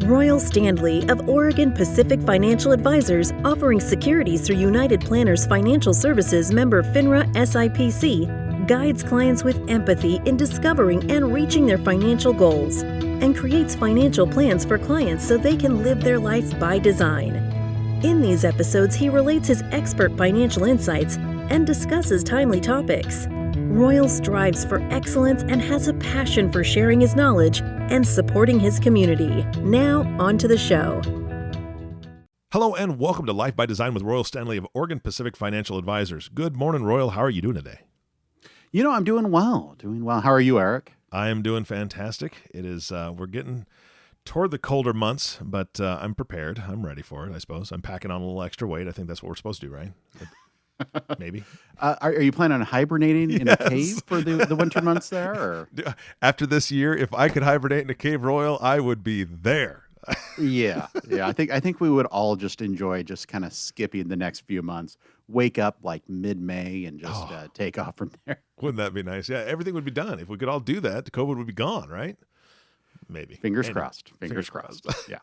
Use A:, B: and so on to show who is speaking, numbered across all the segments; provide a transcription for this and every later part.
A: Royal Standley of Oregon Pacific Financial Advisors, offering securities through United Planners Financial Services member FINRA SIPC, guides clients with empathy in discovering and reaching their financial goals, and creates financial plans for clients so they can live their life by design. In these episodes, he relates his expert financial insights and discusses timely topics. Royal strives for excellence and has a passion for sharing his knowledge and supporting his community. Now, on to the show.
B: Hello and welcome to Life by Design with Royal Standley of Oregon Pacific Financial Advisors. Good morning, Royal. How are you doing today?
C: I'm doing well. How are you, Eric?
B: I am doing fantastic. It is, we're getting toward the colder months, but I'm prepared. I'm ready for it, I suppose. I'm packing on a little extra weight. I think that's what we're supposed to do, right? Maybe.
C: Are you planning on hibernating in a cave for the winter months there? Or?
B: After this year, if I could hibernate in a cave, Royal, I would be there.
C: Yeah. I think we would all just enjoy just kind of skipping the next few months. Wake up like mid-May and just take off from there.
B: Wouldn't that be nice? Yeah, everything would be done. If we could all do that, the COVID would be gone, right? Maybe.
C: Fingers crossed. Fingers crossed. Yeah.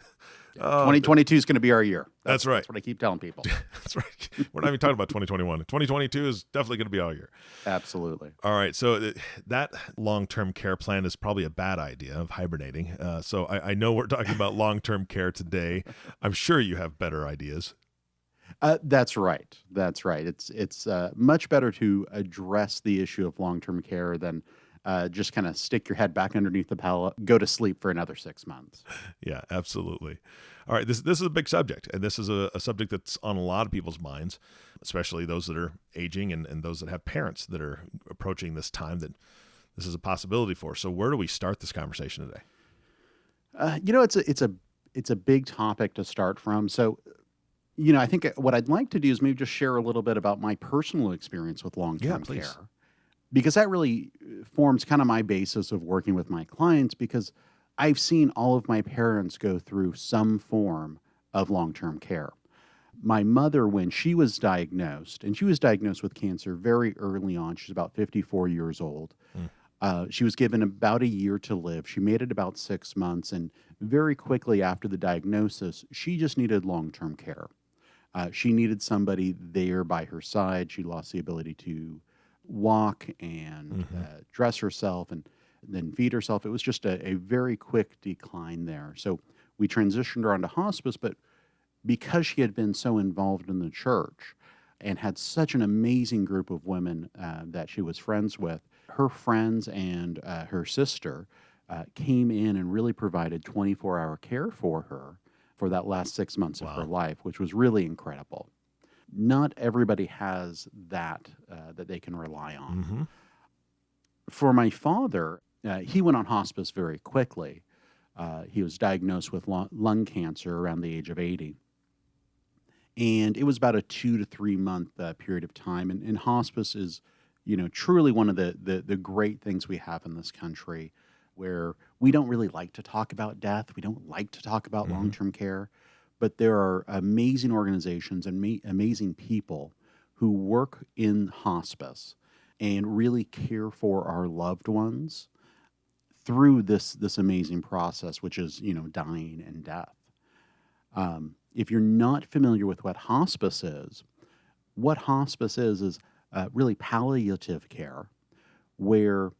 C: 2022 is going to be our year.
B: That's right.
C: That's what I keep telling people.
B: That's right. We're not even talking about 2021. 2022 is definitely going to be our year.
C: Absolutely.
B: All right. So that long-term care plan is probably a bad idea of hibernating. So I know we're talking about long-term care today. I'm sure you have better ideas.
C: That's right. It's much better to address the issue of long-term care than just kind of stick your head back underneath the pillow, go to sleep for another 6 months.
B: Yeah, absolutely. All right, this is a big subject, and this is a subject that's on a lot of people's minds, especially those that are aging and those that have parents that are approaching this time that this is a possibility for. So where do we start this conversation today?
C: It's a big topic to start from. So, I think what I'd like to do is maybe just share a little bit about my personal experience with long-term care. Because that really forms kind of my basis of working with my clients, because I've seen all of my parents go through some form of long-term care. My mother, when she was diagnosed, and she was diagnosed with cancer very early on, she's about 54 years old. She was given about a year to live. She made it about 6 months, and very quickly after the diagnosis, she just needed long-term care. She needed somebody there by her side. She lost the ability to walk and dress herself and then feed herself. It was just a very quick decline there. So we transitioned her onto hospice, but because she had been so involved in the church and had such an amazing group of women that she was friends with, her friends and her sister came in and really provided 24-hour care for her for that last 6 months of her life, which was really incredible. Not everybody has that they can rely on. For my father, he went on hospice very quickly. He was diagnosed with lung cancer around the age of 80. And it was about a 2 to 3 month period of time. And hospice is, truly one of the great things we have in this country, where we don't really like to talk about death. We don't like to talk about long-term care. But there are amazing organizations and amazing people who work in hospice and really care for our loved ones through this amazing process, which is, dying and death. If you're not familiar with what hospice is really palliative care, where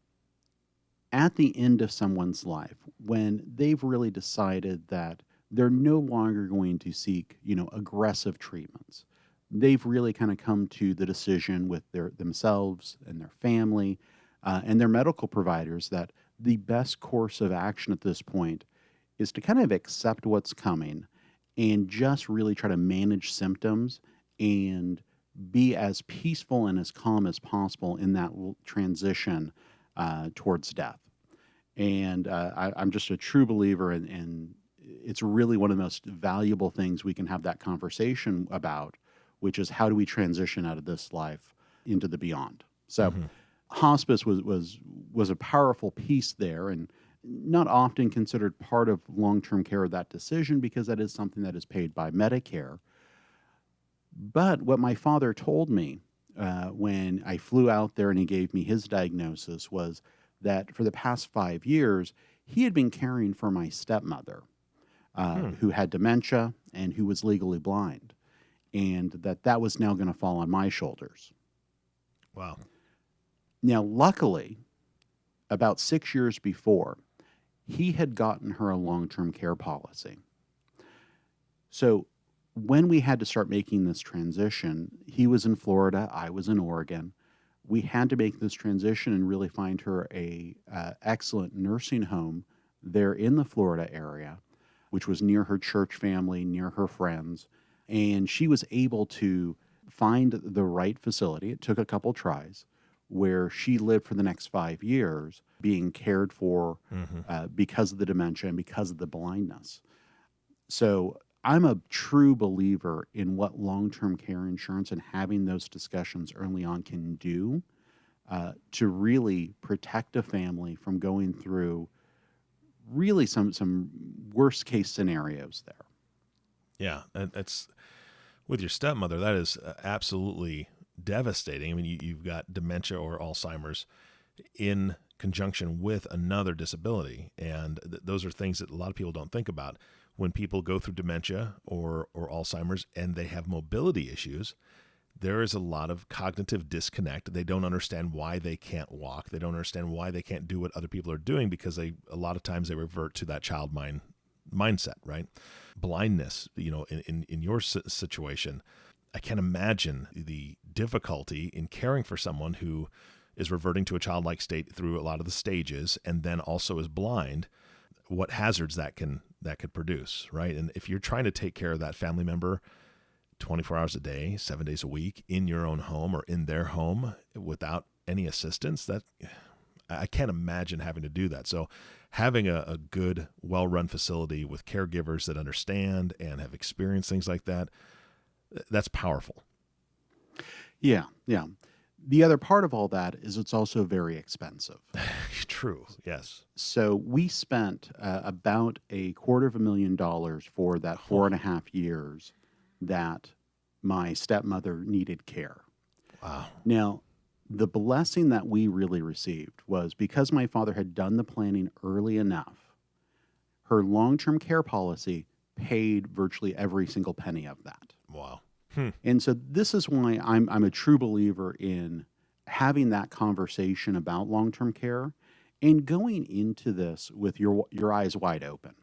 C: at the end of someone's life, when they've really decided that they're no longer going to seek, aggressive treatments. They've really kind of come to the decision with themselves and their family and their medical providers that the best course of action at this point is to kind of accept what's coming and just really try to manage symptoms and be as peaceful and as calm as possible in that transition towards death. And I'm just a true believer in it's really one of the most valuable things we can have that conversation about, which is how do we transition out of this life into the beyond. So hospice was a powerful piece there, and not often considered part of long-term care of that decision, because that is something that is paid by Medicare. But what my father told me when I flew out there and he gave me his diagnosis was that for the past 5 years, he had been caring for my stepmother. who had dementia and who was legally blind, and that was now going to fall on my shoulders.
B: Wow.
C: Now, luckily, about 6 years before, he had gotten her a long-term care policy. So when we had to start making this transition, he was in Florida, I was in Oregon. We had to make this transition and really find her a excellent nursing home there in the Florida area, which was near her church family, near her friends. And she was able to find the right facility. It took a couple tries, where she lived for the next 5 years being cared for because of the dementia and because of the blindness. So I'm a true believer in what long-term care insurance and having those discussions early on can do to really protect a family from going through really some worst case scenarios there.
B: Yeah, and it's with your stepmother, that is absolutely devastating. I mean, you've got dementia or Alzheimer's in conjunction with another disability, and those are things that a lot of people don't think about. When people go through dementia or Alzheimer's and they have mobility issues, there is a lot of cognitive disconnect. They don't understand why they can't walk. They don't understand why they can't do what other people are doing because a lot of times they revert to that child mindset, right? Blindness, in your situation, I can't imagine the difficulty in caring for someone who is reverting to a childlike state through a lot of the stages and then also is blind, what hazards that could produce, right? And if you're trying to take care of that family member 24 hours a day, 7 days a week in your own home or in their home without any assistance, that I can't imagine having to do that. So having a good, well-run facility with caregivers that understand and have experienced things like that, that's powerful.
C: Yeah. The other part of all that is it's also very expensive.
B: True, yes.
C: So we spent about $250,000 for that 4.5 years that my stepmother needed care.
B: Wow.
C: Now, the blessing that we really received was because my father had done the planning early enough, her long-term care policy paid virtually every single penny of that.
B: Wow.
C: And so this is why I'm a true believer in having that conversation about long-term care and going into this with your eyes wide open.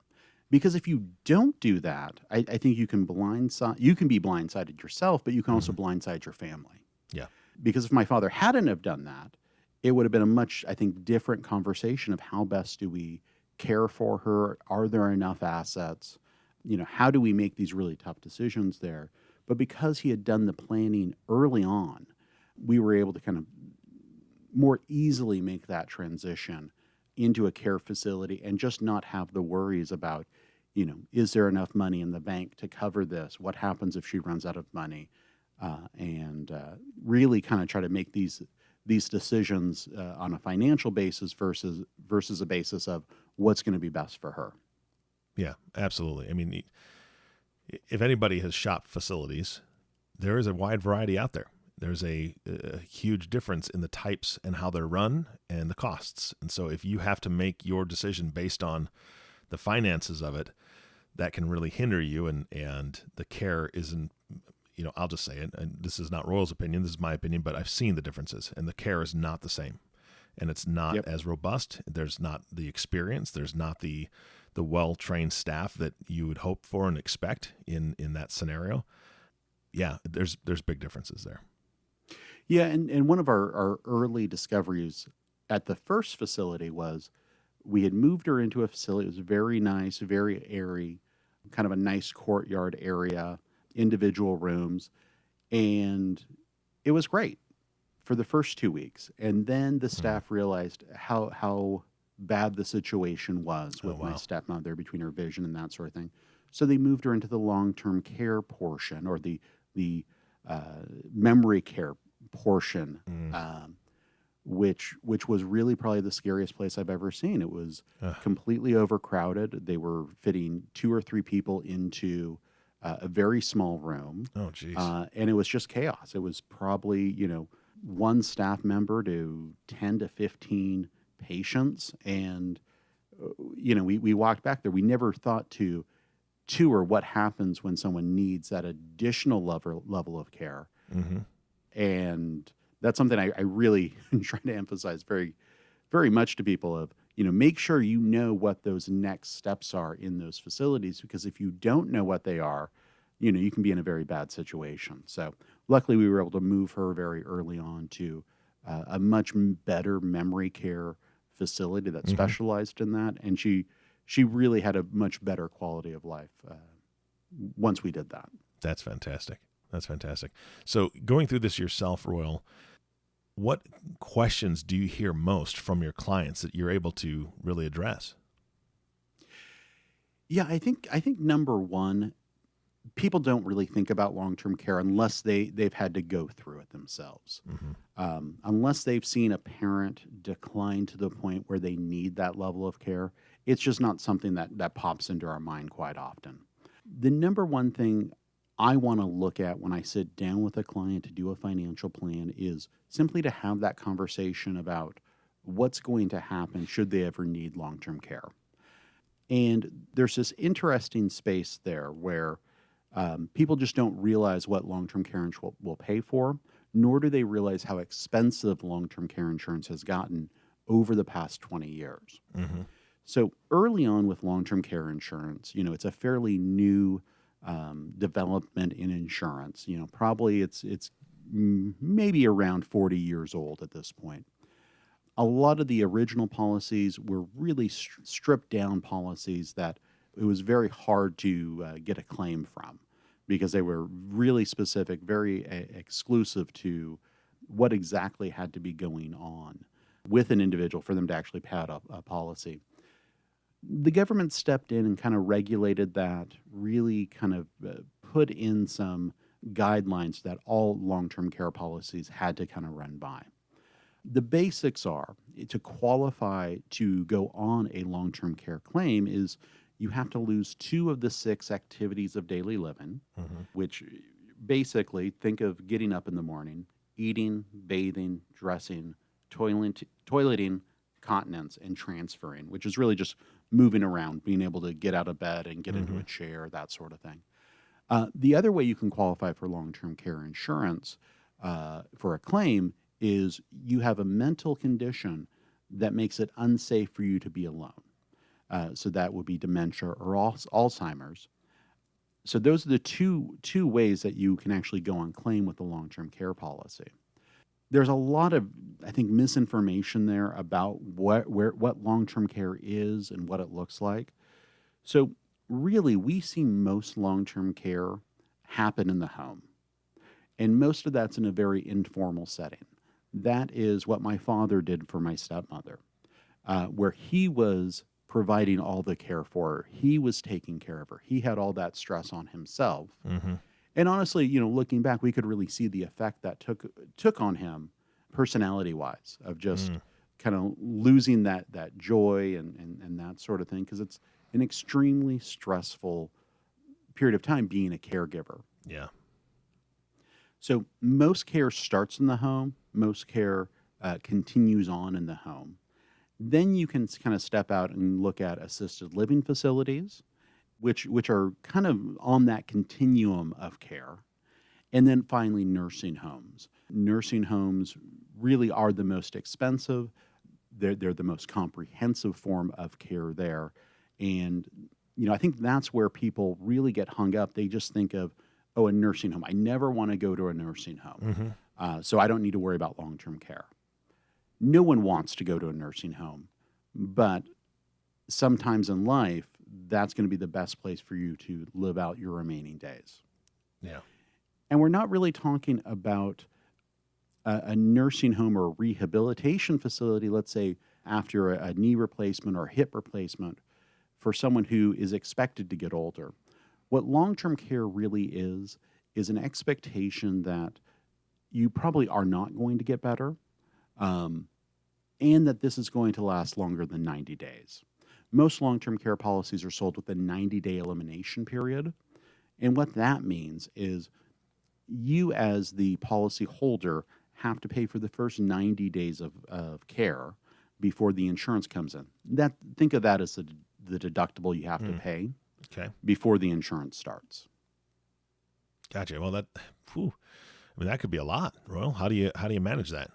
C: Because if you don't do that, I think you can be blindsided yourself, but you can also blindside your family.
B: Yeah.
C: Because if my father hadn't have done that, it would have been a much, I think, different conversation of how best do we care for her? Are there enough assets? How do we make these really tough decisions there? But because he had done the planning early on, we were able to kind of more easily make that transition into a care facility and just not have the worries about, is there enough money in the bank to cover this? What happens if she runs out of money? And really kind of try to make these decisions on a financial basis versus a basis of what's going to be best for her.
B: Yeah, absolutely. I mean, if anybody has shopped facilities, there is a wide variety out there. There's a huge difference in the types and how they're run and the costs. And so if you have to make your decision based on the finances of it, that can really hinder you and the care isn't, I'll just say it, and this is not Royal's opinion, this is my opinion, but I've seen the differences and the care is not the same. And it's not as robust. There's not the experience. There's not the well-trained staff that you would hope for and expect in that scenario. Yeah, there's big differences there.
C: Yeah, and one of our early discoveries at the first facility was we had moved her into a facility. It was very nice, very airy, kind of a nice courtyard area, individual rooms, and it was great for the first 2 weeks. And then the staff realized how bad the situation was with my stepmother between her vision and that sort of thing. So they moved her into the long-term care portion or the memory care portion, which was really probably the scariest place I've ever seen. It was completely overcrowded. They were fitting 2 or 3 people into a very small room.
B: Oh, geez.
C: And it was just chaos. It was probably, one staff member to 10 to 15 patients. And, we walked back there. We never thought to Two, or what happens when someone needs that additional level of care.
B: Mm-hmm.
C: And that's something I really try to emphasize very, very much to people of, make sure you know what those next steps are in those facilities, because if you don't know what they are, you can be in a very bad situation. So luckily we were able to move her very early on to a much better memory care facility that specialized in that. And she really had a much better quality of life once we did that.
B: That's fantastic. That's fantastic. So going through this yourself, Royal, what questions do you hear most from your clients that you're able to really address?
C: Yeah, I think number one, people don't really think about long-term care unless they've had to go through it themselves. Unless they've seen a parent decline to the point where they need that level of care, it's just not something that pops into our mind quite often. The number one thing I want to look at when I sit down with a client to do a financial plan is simply to have that conversation about what's going to happen should they ever need long-term care. And there's this interesting space there where people just don't realize what long-term care insurance will pay for, nor do they realize how expensive long-term care insurance has gotten over the past 20 years. So early on with long-term care insurance, it's a fairly new development in insurance. Probably it's maybe around 40 years old at this point. A lot of the original policies were really stripped down policies that it was very hard to get a claim from, because they were really specific, very exclusive to what exactly had to be going on with an individual for them to actually pay out a policy. The government stepped in and kind of regulated that, really kind of put in some guidelines that all long-term care policies had to kind of run by. The basics are, to qualify to go on a long-term care claim is you have to lose 2 of the 6 activities of daily living, which basically, think of getting up in the morning, eating, bathing, dressing, toileting, continence, and transferring, which is really just moving around, being able to get out of bed and get into a chair, that sort of thing. The other way you can qualify for long-term care insurance for a claim is you have a mental condition that makes it unsafe for you to be alone. So that would be dementia or Alzheimer's. So those are the two ways that you can actually go on claim with the long-term care policy. There's a lot of, I think, misinformation there about what long-term care is and what it looks like. So really, we see most long-term care happen in the home. And most of that's in a very informal setting. That is what my father did for my stepmother, where he was providing all the care for her. He was taking care of her. He had all that stress on himself. And honestly, looking back, we could really see the effect that took on him personality-wise, of just kind of losing that joy and that sort of thing, because it's an extremely stressful period of time being a caregiver.
B: Yeah.
C: So most care starts in the home. Most care continues on in the home. Then you can kind of step out and look at assisted living facilities, which are kind of on that continuum of care. And then finally, nursing homes. Nursing homes really are the most expensive. They're the most comprehensive form of care there. And, I think that's where people really get hung up. They just think of, a nursing home. I never want to go to a nursing home. So I don't need to worry about long-term care. No one wants to go to a nursing home, but sometimes in life, that's going to be the best place for you to live out your remaining days.
B: Yeah.
C: And we're not really talking about a nursing home or a rehabilitation facility, let's say after a knee replacement or hip replacement for someone who is expected to get older. What long-term care really is an expectation that you probably are not going to get better, and that this is going to last longer than 90 days. Most long-term care policies are sold with a 90-day elimination period. And what that means is you, as the policy holder, have to pay for the first 90 days of care before the insurance comes in. Think of that as the deductible you have to pay.
B: Okay.
C: before the insurance starts.
B: Gotcha. Well, that could be a lot, Royal. How do you manage that?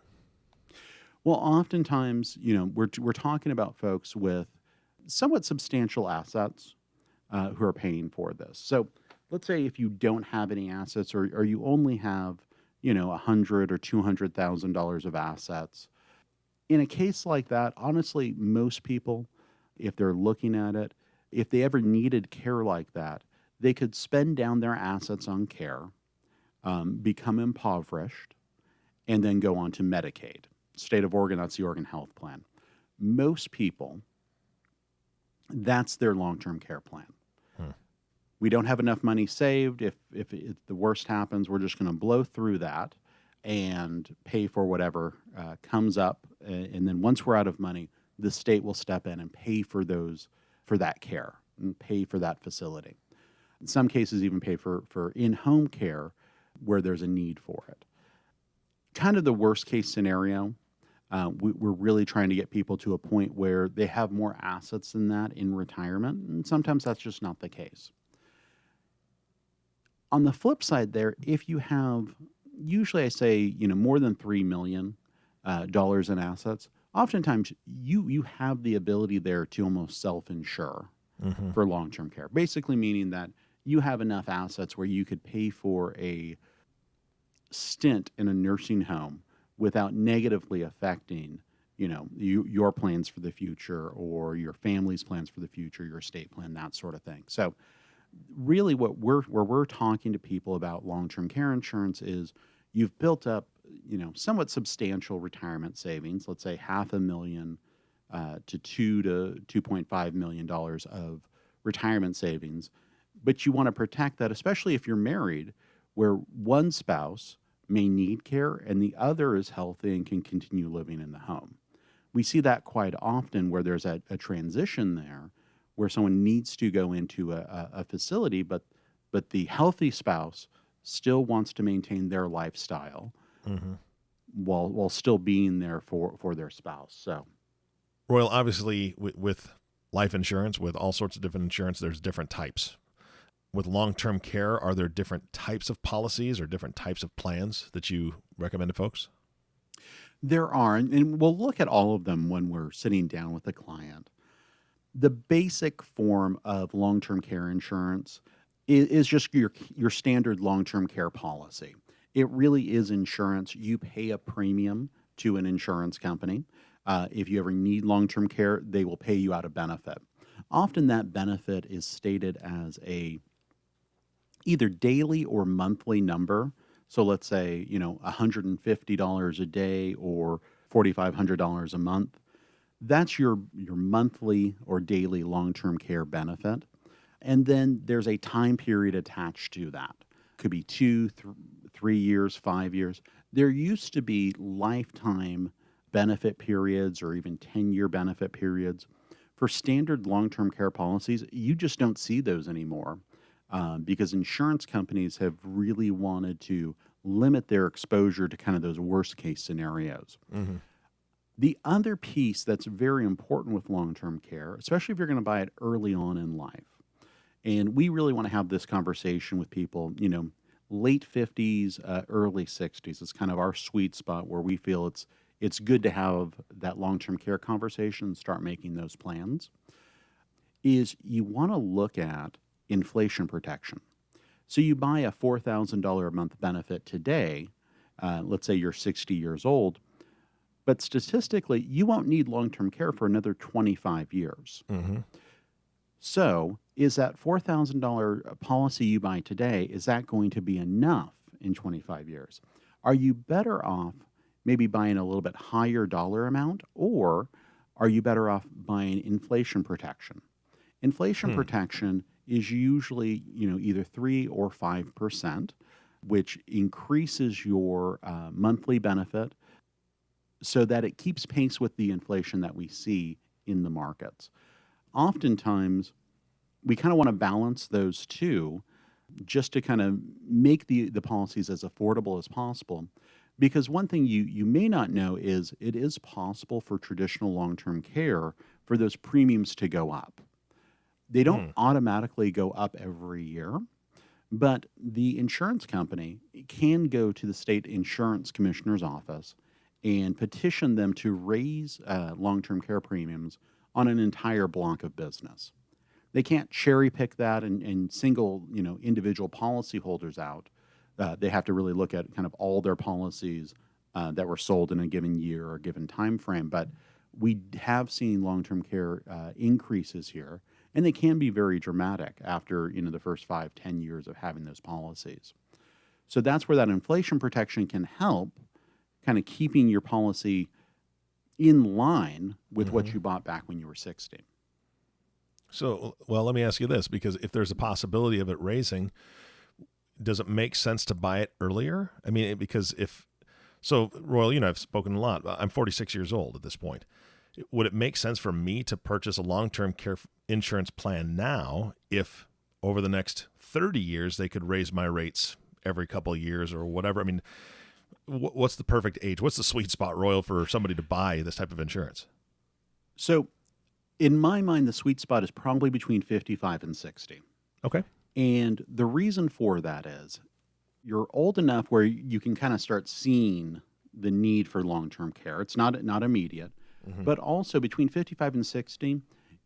C: Well, oftentimes, we're talking about folks with somewhat substantial assets who are paying for this. So let's say if you don't have any assets, or you only have, $100 or $200,000 of assets. In a case like that, honestly, most people, if they're looking at it, if they ever needed care like that, they could spend down their assets on care, become impoverished, and then go on to Medicaid. State of Oregon, that's the Oregon Health Plan. Most people, that's their long-term care plan. We don't have enough money saved. If the worst happens, we're just going to blow through that and pay for whatever comes up. And then once we're out of money, the state will step in and pay for that care and pay for that facility. In some cases, even pay for in-home care where there's a need for it. Kind of the worst case scenario, we're really trying to get people to a point where they have more assets than that in retirement, and sometimes that's just not the case. On the flip side there, if you have, usually I say, more than $3 million in assets, oftentimes you have the ability there to almost self-insure for long-term care, basically meaning that you have enough assets where you could pay for a stint in a nursing home without negatively affecting, your plans for the future or your family's plans for the future, your estate plan, that sort of thing. So really where we're talking to people about long-term care insurance is you've built up, somewhat substantial retirement savings, let's say $500,000 to $2 to $2.5 million of retirement savings, but you want to protect that, especially if you're married, where one spouse may need care and the other is healthy and can continue living in the home. We see that quite often where there's a transition there where someone needs to go into a facility, but the healthy spouse still wants to maintain their lifestyle while still being there for their spouse. So,
B: Royal, obviously with life insurance, with all sorts of different insurance, there's different types. With long-term care, are there different types of policies or different types of plans that you recommend to folks?
C: There are, and we'll look at all of them when we're sitting down with a client. The basic form of long-term care insurance is just your standard long-term care policy. It really is insurance. You pay a premium to an insurance company. If you ever need long-term care, they will pay you out a benefit. Often that benefit is stated as a either daily or monthly number. So let's say, $150 a day or $4,500 a month. That's your monthly or daily long-term care benefit. And then there's a time period attached to that. Could be 2, 3 years, 5 years. There used to be lifetime benefit periods or even 10-year benefit periods. For standard long-term care policies, you just don't see those anymore because insurance companies have really wanted to limit their exposure to kind of those worst-case scenarios. The other piece that's very important with long-term care, especially if you're going to buy it early on in life, and we really want to have this conversation with people, late 50s, early 60s is kind of our sweet spot where we feel it's good to have that long-term care conversation and start making those plans, is you want to look at inflation protection. So you buy a $4,000 a month benefit today, let's say you're 60 years old, but statistically, you won't need long-term care for another 25 years. So is that $4,000 policy you buy today, is that going to be enough in 25 years? Are you better off maybe buying a little bit higher dollar amount, or are you better off buying inflation protection? Inflation protection is usually, either 3 or 5%, which increases your monthly benefit so that it keeps pace with the inflation that we see in the markets. Oftentimes, we kind of want to balance those two just to kind of make the policies as affordable as possible. Because one thing you may not know is it is possible for traditional long-term care for those premiums to go up. They don't automatically go up every year, but the insurance company can go to the state insurance commissioner's office and petition them to raise long-term care premiums on an entire block of business. They can't cherry pick that and single, individual policyholders out. They have to really look at kind of all their policies that were sold in a given year or given time frame. But we have seen long-term care increases here, and they can be very dramatic after the first 5-10 years of having those policies. So that's where that inflation protection can help, kind of keeping your policy in line with what you bought back when you were 60.
B: So, well, let me ask you this, because if there's a possibility of it raising, does it make sense to buy it earlier? I mean, because so Royal, I've spoken a lot. I'm 46 years old at this point. Would it make sense for me to purchase a long-term care insurance plan now if over the next 30 years they could raise my rates every couple of years or whatever? I mean, what's the perfect age? What's the sweet spot, Royal, for somebody to buy this type of insurance?
C: So in my mind, the sweet spot is probably between 55 and 60.
B: Okay.
C: And the reason for that is you're old enough where you can kind of start seeing the need for long-term care. It's not immediate, but also between 55 and 60,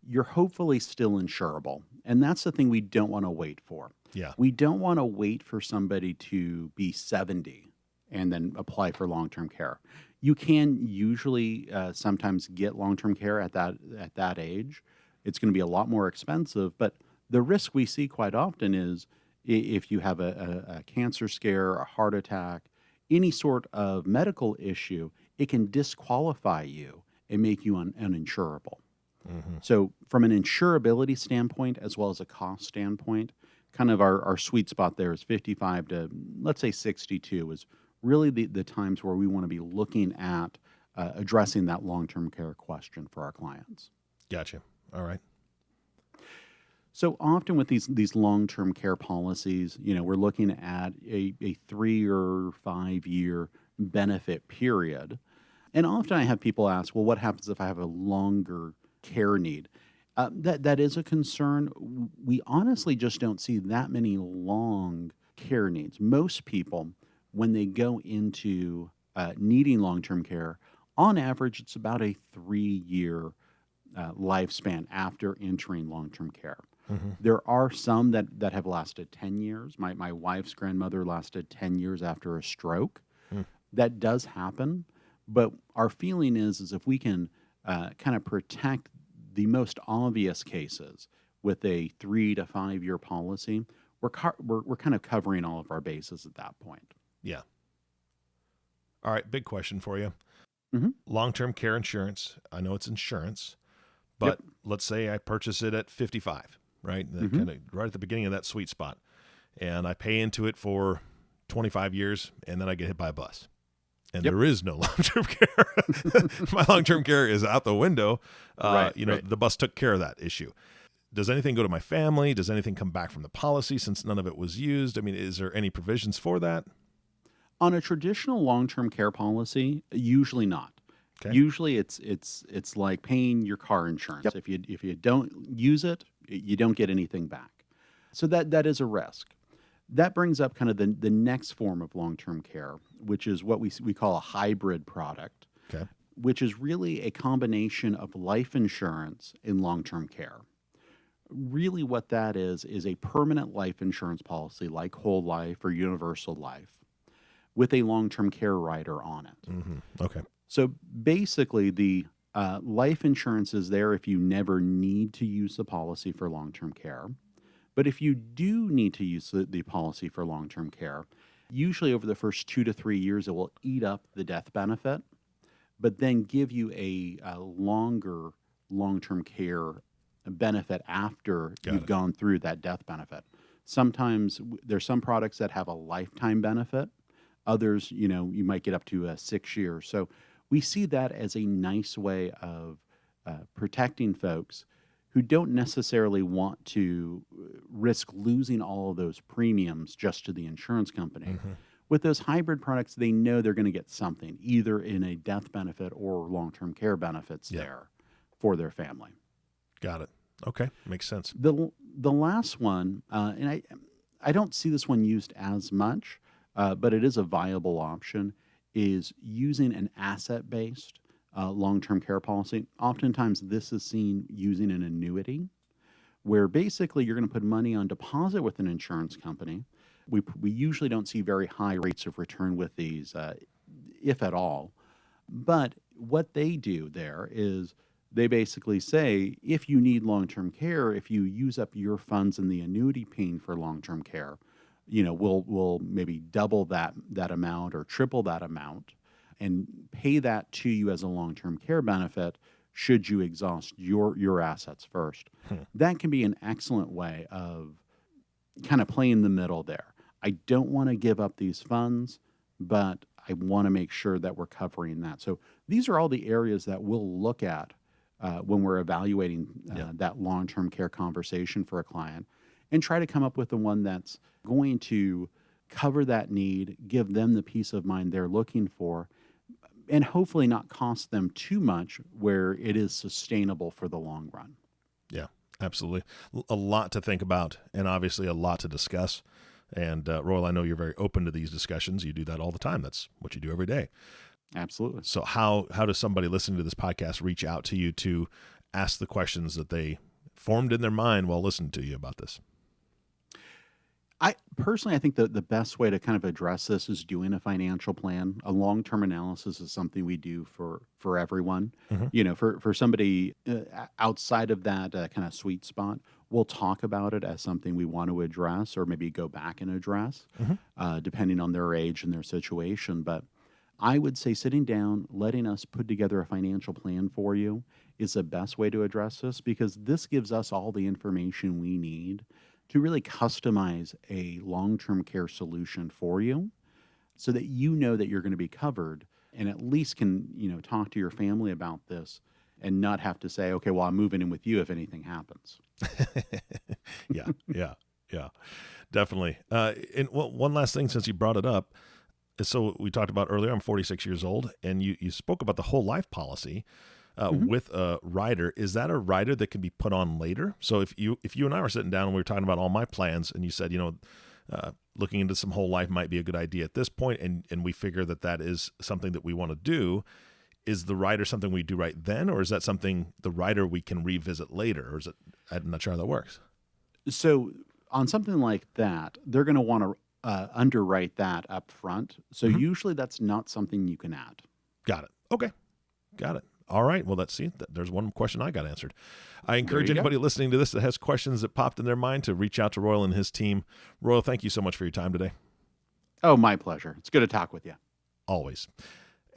C: you're hopefully still insurable. And that's the thing we don't want to wait for.
B: Yeah.
C: We don't want to wait for somebody to be 70 and then apply for long-term care. You can usually sometimes get long-term care at that age. It's going to be a lot more expensive, but the risk we see quite often is if you have a cancer scare, a heart attack, any sort of medical issue, it can disqualify you and make you uninsurable. So from an insurability standpoint, as well as a cost standpoint, kind of our sweet spot there is 55 to, let's say, 62 is really the times where we want to be looking at addressing that long-term care question for our clients.
B: Gotcha. All right.
C: So often with these long-term care policies, we're looking at a 3 or 5 year benefit period. And often I have people ask, well, what happens if I have a longer care need? That is a concern. We honestly just don't see that many long care needs. Most people, when they go into needing long-term care, on average, it's about a 3-year lifespan after entering long-term care. There are some that have lasted 10 years. My wife's grandmother lasted 10 years after a stroke. That does happen. But our feeling is if we can kind of protect the most obvious cases with a 3 to 5 year policy, we're kind of covering all of our bases at that point.
B: Yeah. All right. Big question for you.
C: Mm-hmm.
B: Long-term care insurance. I know it's insurance, but let's say I purchase it at 55, right? Kind of right at the beginning of that sweet spot. And I pay into it for 25 years and then I get hit by a bus. And there is no long-term care. My long-term care is out the window. The bus took care of that issue. Does anything go to my family? Does anything come back from the policy since none of it was used? I mean, is there any provisions for that?
C: On a traditional long-term care policy, usually not.
B: Okay.
C: Usually it's like paying your car insurance. If you don't use it, you don't get anything back. So that is a risk. That brings up kind of the next form of long-term care, which is what we call a hybrid product, which is really a combination of life insurance and long-term care. Really what that is a permanent life insurance policy like whole life or universal life with a long-term care rider on it.
B: Okay.
C: So basically the life insurance is there if you never need to use the policy for long-term care. But if you do need to use the policy for long-term care, usually over the first 2 to 3 years, it will eat up the death benefit, but then give you a longer long-term care benefit after you've gone through that death benefit. Sometimes there's some products that have a lifetime benefit. Others, you might get up to 6 years. So we see that as a nice way of protecting folks who don't necessarily want to risk losing all of those premiums just to the insurance company. With those hybrid products, they know they're going to get something, either in a death benefit or long-term care benefits there for their family.
B: Got it. Okay, makes sense.
C: The last one, and I don't see this one used as much, but it is a viable option, is using an asset-based long-term care policy. Oftentimes, this is seen using an annuity, where basically you're going to put money on deposit with an insurance company. We usually don't see very high rates of return with these, if at all. But what they do there is they basically say, if you need long-term care, if you use up your funds in the annuity paying for long-term care, we'll maybe double that amount or triple that amount and pay that to you as a long-term care benefit should you exhaust your assets first. That can be an excellent way of kind of playing the middle there. I don't want to give up these funds, but I want to make sure that we're covering that. So these are all the areas that we'll look at when we're evaluating that long-term care conversation for a client, and try to come up with the one that's going to cover that need, give them the peace of mind they're looking for, and hopefully not cost them too much where it is sustainable for the long run.
B: Yeah, absolutely. A lot to think about, and obviously a lot to discuss. And Royal, I know you're very open to these discussions. You do that all the time. That's what you do every day.
C: Absolutely.
B: So how does somebody listening to this podcast reach out to you to ask the questions that they formed in their mind while listening to you about this?
C: I think that the best way to kind of address this is doing a financial plan. A long-term analysis is something we do for everyone. For somebody outside of that kind of sweet spot, we'll talk about it as something we want to address or maybe go back and address, depending on their age and their situation. But I would say sitting down, letting us put together a financial plan for you is the best way to address this, because this gives us all the information we need to really customize a long-term care solution for you so that you know that you're going to be covered, and at least can, talk to your family about this and not have to say, okay, well, I'm moving in with you if anything happens.
B: Yeah, definitely. And one last thing, since you brought it up, so we talked about earlier, I'm 46 years old, and you spoke about the whole life policy. With a rider. Is that a rider that can be put on later? So if you and I were sitting down and we were talking about all my plans, and you said, looking into some whole life might be a good idea at this point, and we figure that is something that we want to do, is the rider something we do right then, or is that something the rider we can revisit later? Or is it, I'm not sure how that works.
C: So on something like that, they're going to want to underwrite that up front. So usually that's not something you can add.
B: Got it. Okay. Got it. All right. Well, let's see. There's one question I got answered. I encourage anybody listening to this that has questions that popped in their mind to reach out to Royal and his team. Royal, thank you so much for your time today.
C: Oh, my pleasure. It's good to talk with you.
B: Always.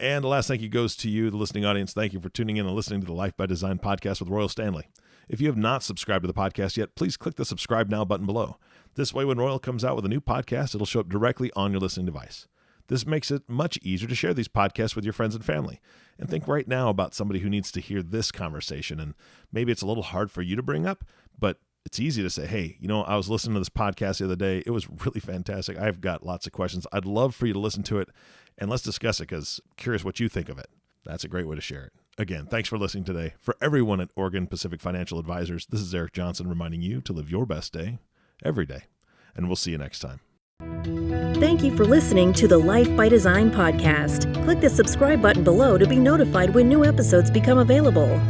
B: And the last thank you goes to you, the listening audience. Thank you for tuning in and listening to the Life by Design podcast with Royal Standley. If you have not subscribed to the podcast yet, please click the subscribe now button below. This way, when Royal comes out with a new podcast, it'll show up directly on your listening device. This makes it much easier to share these podcasts with your friends and family. And think right now about somebody who needs to hear this conversation. And maybe it's a little hard for you to bring up, but it's easy to say, hey, I was listening to this podcast the other day. It was really fantastic. I've got lots of questions. I'd love for you to listen to it, and let's discuss it, because I'm curious what you think of it. That's a great way to share it. Again, thanks for listening today. For everyone at Oregon Pacific Financial Advisors, this is Eric Johnson reminding you to live your best day every day. And we'll see you next time.
A: Thank you for listening to the Life by Design podcast. Click the subscribe button below to be notified when new episodes become available.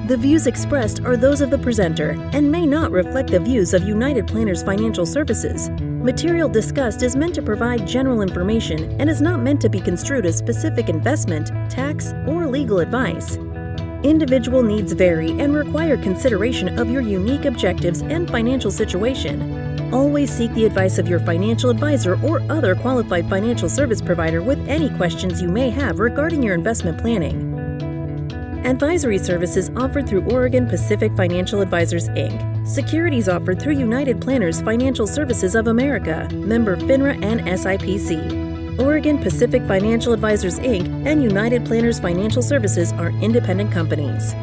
A: The views expressed are those of the presenter and may not reflect the views of United Planners Financial Services. Material discussed is meant to provide general information and is not meant to be construed as specific investment, tax, or legal advice. Individual needs vary and require consideration of your unique objectives and financial situation. Always seek the advice of your financial advisor or other qualified financial service provider with any questions you may have regarding your investment planning. Advisory services offered through Oregon Pacific Financial Advisors, Inc. Securities offered through United Planners Financial Services of America, member FINRA and SIPC. Oregon Pacific Financial Advisors, Inc. and United Planners Financial Services are independent companies.